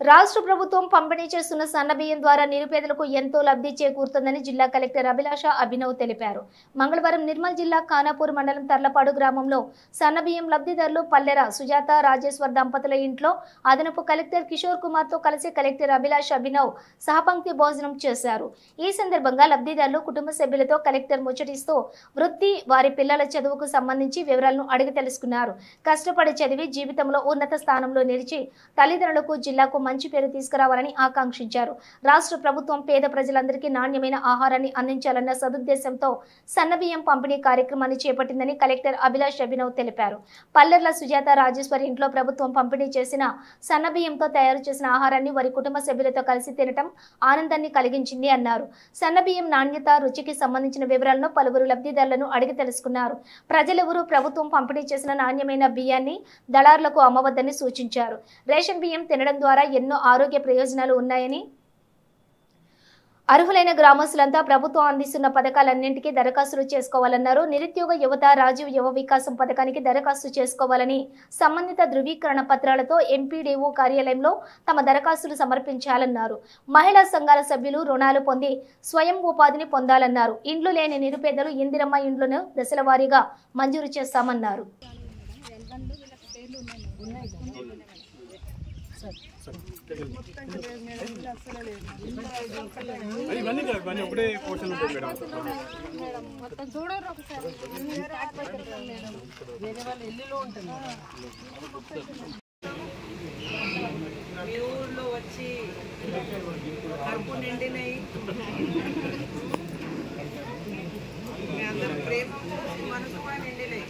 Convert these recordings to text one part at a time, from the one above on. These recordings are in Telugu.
రాష్ట్ర ప్రభుత్వం పంపిణీ చేస్తున్న సన్నబియ్యం ద్వారా నిరుపేదలకు ఎంతో లబ్ధి చేకూరుతుందని జిల్లా కలెక్టర్ అభిలాష అభినవ్ తెలిపారు. మంగళవారం నిర్మల్ జిల్లా ఖానాపూర్ మండలం తర్లపాడు గ్రామంలో సన్నబియ్యం లబ్ధిదారులు పల్లెర సుజాత రాజేశ్వర్ దంపతుల ఇంట్లో అదనపు కలెక్టర్ కిషోర్ కుమార్ తో కలిసి కలెక్టర్ అభిలాష అభినవ్ సహపంక్తి భోజనం చేశారు. ఈ సందర్భంగా లబ్ధిదారులు కుటుంబ సభ్యులతో కలెక్టర్ ముచ్చటిస్తూ వృత్తి, వారి పిల్లల చదువుకు సంబంధించి వివరాలను అడిగి తెలుసుకున్నారు. కష్టపడి చదివి జీవితంలో ఉన్నత స్థానంలో నిలిచి తల్లిదండ్రులకు, జిల్లాకు మంచి పేరు తీసుకురావాలని ఆకాంక్షించారు. రాష్ట్ర ప్రభుత్వం పేద ప్రజలందరికీ నాణ్యమైన ఆహారాన్ని అందించాలన్న సదుద్దేశంతో సన్నబియ్యం పంపిణీ కార్యక్రమాన్ని చేపట్టిందని కలెక్టర్ అభిలాష్ అభినవ్ తెలిపారు. పల్లెర్ల సుజాత రాజేశ్వరి ఇంట్లో ప్రభుత్వం పంపిణీ చేసిన సన్నబియ్యంతో తయారు చేసిన ఆహారాన్ని వారి కుటుంబ సభ్యులతో కలిసి తినటం ఆనందాన్ని కలిగించింది అన్నారు. సన్నబియ్యం నాణ్యత, రుచికి సంబంధించిన వివరాలను పలువురు లబ్ధిదారులను అడిగి తెలుసుకున్నారు. ప్రజలెవరూ ప్రభుత్వం పంపిణీ చేసిన నాణ్యమైన బియ్యాన్ని దళారులకు అమ్మవద్దని సూచించారు. రేషన్ బియ్యం తినడం ద్వారా ఎన్నో ఆరోగ్య ప్రయోజనాలు ఉన్నాయని, అర్హులైన గ్రామస్తులంతా ప్రభుత్వం అందిస్తున్న పథకాలన్నింటికీ దరఖాస్తులు చేసుకోవాలన్నారు. నిరుద్యోగ యువత రాజీవ్ యువ వికాసం పథకానికి దరఖాస్తు చేసుకోవాలని, సంబంధిత ధృవీకరణ పత్రాలతో ఎంపీడీఓ కార్యాలయంలో తమ దరఖాస్తులు సమర్పించాలన్నారు. మహిళా సంఘాల సభ్యులు రుణాలు పొంది స్వయం ఉపాధిని పొందాలన్నారు. ఇండ్లు లేని నిరుపేదలు ఇందిరమ్మ ఇండ్లను దశల వారీగా మంజూరు చేస్తామన్నారు. మీ ఊర్లో వచ్చి కడుపు నిండినాయి, మీ అందరి ప్రేమ మనసు కూడా నిండినాయి.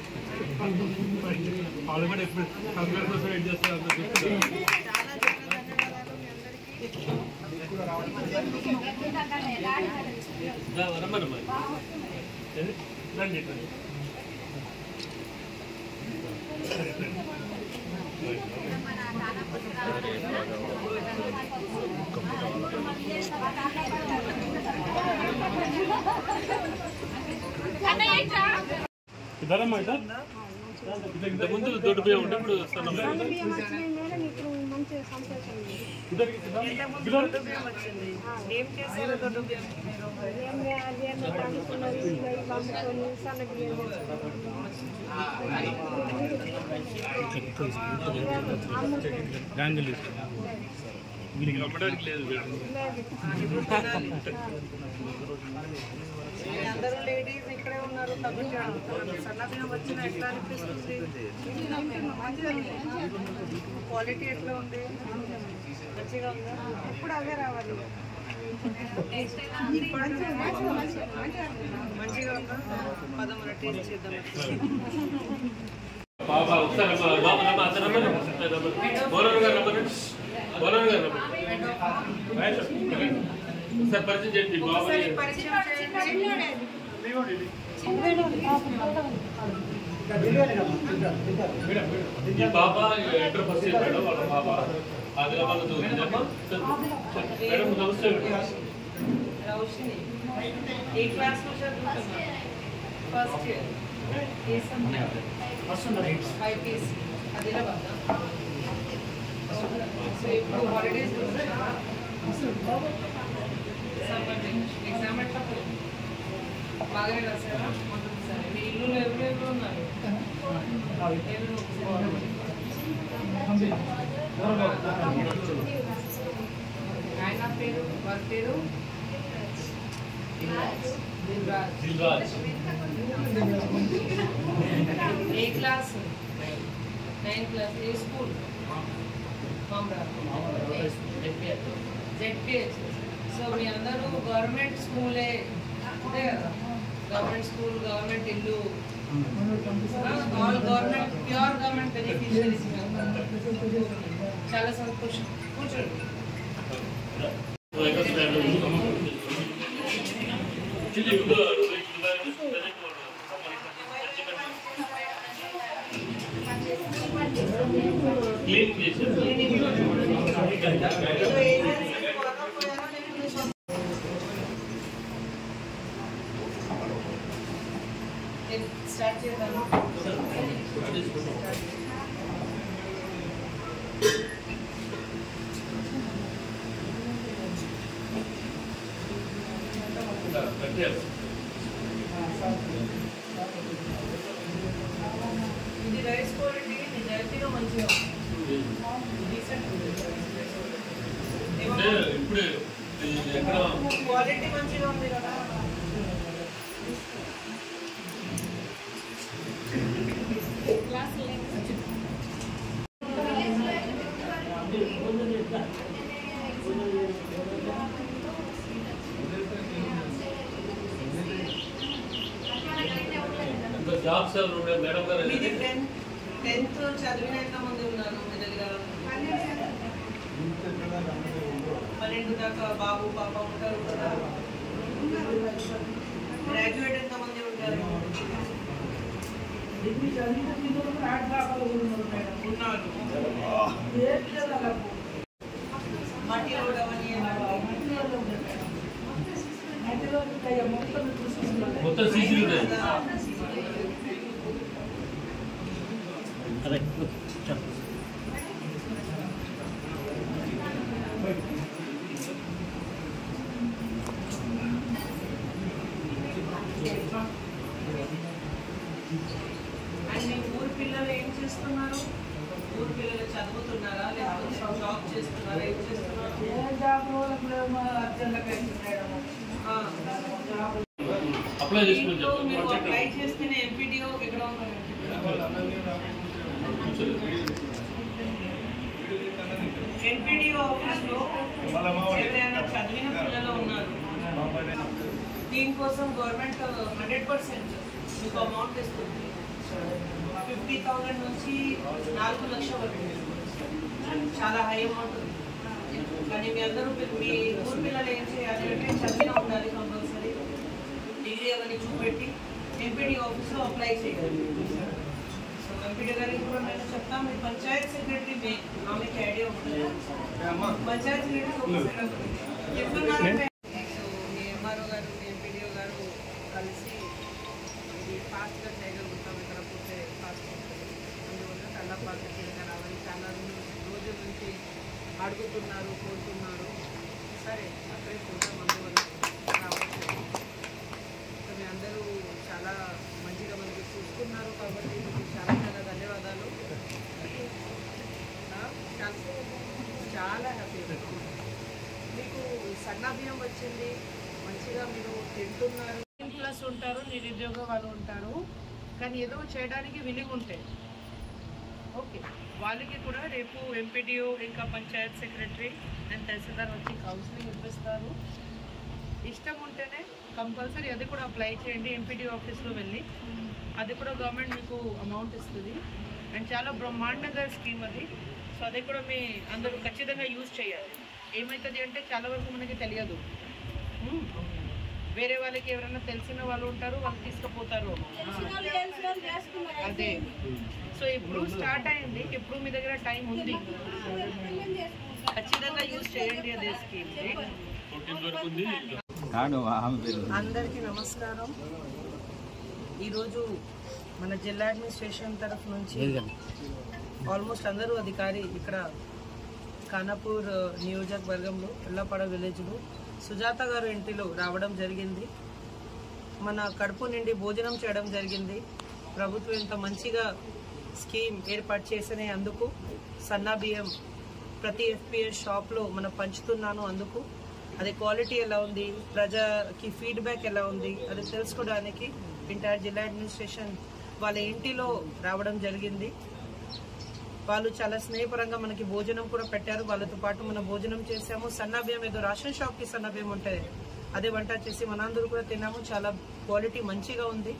చాలా ముందు దొడ్డు బియ్యం ఉంటే ఇప్పుడు ఏం చేశారు దొడ్డు బియ్యం? అందరూ లేడీస్ ఇక్కడే ఉన్నారు. సన్నబియ్యం వచ్చిన ఎట్లా అనిపిస్తుంది? క్వాలిటీ ఎట్లా ఉంది? మంచిగా ఉందా? ఎప్పుడు అవే రావాలి. మంచిగా ఉందా? పదమూడు టేస్ట్ చేద్దాం. పాప ఇంటర్ ఫస్ట్ ఇయర్ మేడం, వాళ్ళ పాప ఆదిలాబాద్ చదువుతుందమ్మా. మేడం నమస్తే. ఏ క్లాస్ లో చదువుతున్నా? First year. ఏ సబ్జెక్ట్? 5 ఆదిలాబాద్. సో ఇప్పుడు హాలిడేస్ ఎగ్జామ్ ఎట్లా బాగానే రాశారా? సరే, మీ ఇల్లు ఎవరెవరు ఉన్నారు? ఆయన పేరు, వారి పేరు దిల్రాజ్. ఏ క్లాస్? 9th class. ఏ స్కూల్? జెడ్పిహెచ్. సో మీ అందరూ గవర్నమెంట్ స్కూలే అంతే కదా? గవర్నమెంట్ స్కూల్, గవర్నమెంట్ ఇల్లు, all government, pure government beneficiaries. చాలా సంతోషం. కూర్చోండి. క్లీన్ చేసి స్టార్ట్ చేద్దాము. కట్టారు. ఇది రైస్ క్వాలిటీ నిజాయితీగా మంచిగా ఇప్పుడే ఎక్కడ క్వాలిటీ మంచిగా ఉంది కదా. జాబ్స్ మేడం గారు మీది 10th చదివిన ఎంతమంది ఉన్నారు మీ దగ్గర? 12 దాకా బాబు పాప ఉంటారు కదా. గ్రాడ్యుయేట్ ఎంతమంది ఉంటారు? ఉన్నారు. మట్టి రోడ్ అవన్నీ మొత్తం సీసీలు ఉన్నాయి. అండ్ మీ ఊరు పిల్లలు ఏం చేస్తున్నారు? ఊరు పిల్లలు చదువుతున్నారా లేకపోతే జాబ్ చేస్తున్నారా? ఏం చేస్తున్నారు? అప్లై చేసుకుని మీరు అప్లై చేస్తేనే ఎంపీడీఓ ఎక్కడ ఉన్నారు? ఎంపీడీఓ ఆఫీస్లో ఎవరైనా చదివిన పిల్లలు ఉన్నారు. దీనికోసం గవర్నమెంట్ 100% మీకు అమౌంట్ ఇస్తుంది. 50,000 నుంచి 4 లక్షల వరకు చాలా హై అమౌంట్ ఉంది. కానీ మీ అందరూ మీ ఊరు పిల్లలు ఏం చేయాలి అంటే చదివిన ఉండాలి కంపల్సరీ. డిగ్రీ అవన్నీ చూపెట్టి ఎంపీడీ ఆఫీస్లో అప్లై చేయాలి. సో ఎంపీడీ గారికి కూడా నేను చెప్తాను, మీ పంచాయత్ సెక్రటరీ ఆమెకి ఐడియా ఉంటుంది. పంచాయత్ సెక్రటరీ చెప్తున్నారంటే మీ ఎంఆర్ఓ గారు మీ ఎంపీడీఓ గారు కలిసి ఇది ఫాస్ట్గా చేయగలుగుతాం. ఇక్కడ పోతే ఫాస్ట్ ఉంటుంది. అందువల్ల కళ్ళపాక తిరిగి రావాలి. చాలా రోజుల నుంచి అడుగుతున్నారు, కోరుతున్నారు. సరే అక్కడే చూద్దాం. అందువల్ల రావచ్చు. మీ అందరూ చాలా మంచిగా మనకి చూసుకున్నారు కాబట్టి మీకు చాలా చాలా ధన్యవాదాలు. చాలా హ్యాపీగా మీకు సన్న బియ్యం వచ్చింది. మంచిగా మీరు తింటున్నారు. ప్లస్ ఉంటారు, నిరుద్యోగ వాళ్ళు ఉంటారు. కానీ ఏదో చేయడానికి విలువ ఉంటే ఓకే వాళ్ళకి కూడా రేపు ఎంపీడీఓ ఇంకా పంచాయత్ సెక్రటరీ అండ్ తహసీల్దార్ వచ్చి కౌన్సిలింగ్ ఇప్పిస్తారు. ఇష్టం ఉంటేనే కంపల్సరీ అది కూడా అప్లై చేయండి. ఎంపీడీ ఆఫీస్లో వెళ్ళి అది కూడా గవర్నమెంట్ మీకు అమౌంట్ ఇస్తుంది. అండ్ చాలా బ్రహ్మాండంగా స్కీమ్ అది. సో అది కూడా మీ అందరూ ఖచ్చితంగా యూజ్ చేయాలి. ఏమవుతుంది అంటే చాలా వరకు మనకి తెలియదు. వేరే వాళ్ళకి ఎవరైనా తెలిసిన వాళ్ళు ఉంటారు, వాళ్ళు తీసుకుపోతారు. అదే సో ఇప్పుడు స్టార్ట్ అయింది. ఇప్పుడు మీ దగ్గర టైం ఉంది, ఖచ్చితంగా యూజ్ చేయండి అదే స్కీమ్. అందరికీ నమస్కారం. ఈరోజు మన జిల్లా అడ్మినిస్ట్రేషన్ తరఫు నుంచి ఆల్మోస్ట్ అందరూ అధికారి ఇక్కడ ఖానాపూర్ నియోజకవర్గంలో ఎల్లపాడ విలేజ్లో సుజాత గారు ఇంటిలో రావడం జరిగింది. మన కడుపు నిండి భోజనం చేయడం జరిగింది. ప్రభుత్వం ఇంత మంచిగా స్కీమ్ ఏర్పాటు చేసిన అందుకు సన్నా బియ్యం ప్రతి ఎఫ్పిఎస్ షాప్లో మనం పంచుతున్నాను. అందుకు అది క్వాలిటీ ఎలా ఉంది, ప్రజకి ఫీడ్బ్యాక్ ఎలా ఉంది అది తెలుసుకోవడానికి ఎంటైర్ జిల్లా అడ్మినిస్ట్రేషన్ వాళ్ళ ఇంటిలో రావడం జరిగింది. వాళ్ళు చాలా స్నేహపరంగా మనకి భోజనం కూడా పెట్టారు. వాళ్ళతో పాటు మనం భోజనం చేసాము. సన్నా బియ్యం ఏదో రేషన్ షాప్కి సన్నా బియ్యం ఉంటాయి, అదే వంట చేసి మనందరూ కూడా తిన్నాము. చాలా క్వాలిటీ మంచిగా ఉంది.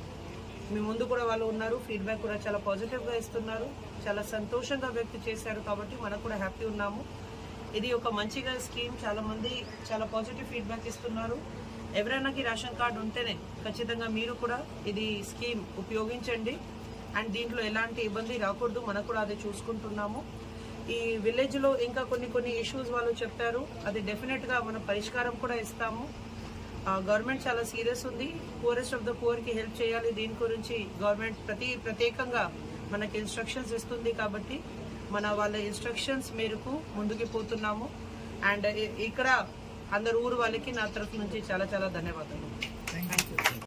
మీ ముందు కూడా వాళ్ళు ఉన్నారు. ఫీడ్బ్యాక్ కూడా చాలా పాజిటివ్గా ఇస్తున్నారు. చాలా సంతోషంగా వ్యక్తం చేశారు. కాబట్టి మనకు కూడా హ్యాపీ ఉన్నాము. ఇది ఒక మంచిగా స్కీమ్. చాలా మంది చాలా పాజిటివ్ ఫీడ్బ్యాక్ ఇస్తున్నారు. ఎవరైనాకి రేషన్ కార్డు ఉంటేనే ఖచ్చితంగా మీరు కూడా ఇది స్కీమ్ ఉపయోగించండి. అండ్ దీంట్లో ఎలాంటి ఇబ్బంది రాకూడదు. మనకు కూడా అది చూసుకుంటున్నాము. ఈ విలేజ్లో ఇంకా కొన్ని ఇష్యూస్ వాళ్ళు చెప్పారు. అది డెఫినెట్గా మనం పరిష్కారం కూడా ఇస్తాము. గవర్నమెంట్ చాలా సీరియస్ ఉంది. పూరెస్ట్ ఆఫ్ ద పూర్కి హెల్ప్ చేయాలి. దీని గురించి గవర్నమెంట్ ప్రత్యేకంగా మనకి ఇన్స్ట్రక్షన్స్ ఇస్తుంది. కాబట్టి మన వాళ్ళ ఇన్స్ట్రక్షన్స్ మేరకు ముందుకు పోతున్నాము. అండ్ ఇక్కడ అందరు ఊరు వాళ్ళకి నా తరఫు నుంచి చాలా చాలా ధన్యవాదాలు. Thank you.